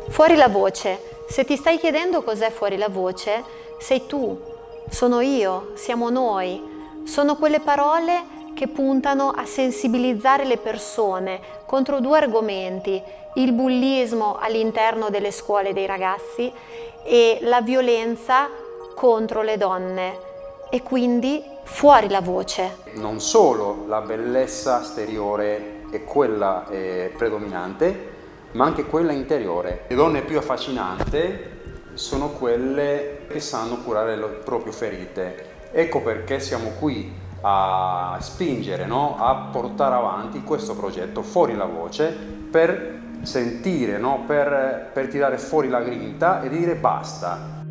Fuori la voce. Se ti stai chiedendo cos'è fuori la voce, sei tu, sono io, siamo noi. Sono quelle parole che puntano a sensibilizzare le persone contro due argomenti: il bullismo all'interno delle scuole dei ragazzi e la violenza contro le donne. E quindi fuori la voce. Non solo la bellezza esteriore è quella predominante, ma anche quella interiore. Le donne più affascinanti sono quelle che sanno curare le proprie ferite. Ecco perché siamo qui a spingere, no? A portare avanti questo progetto Fuori la voce, per sentire, no? Per tirare fuori la grinta e dire basta.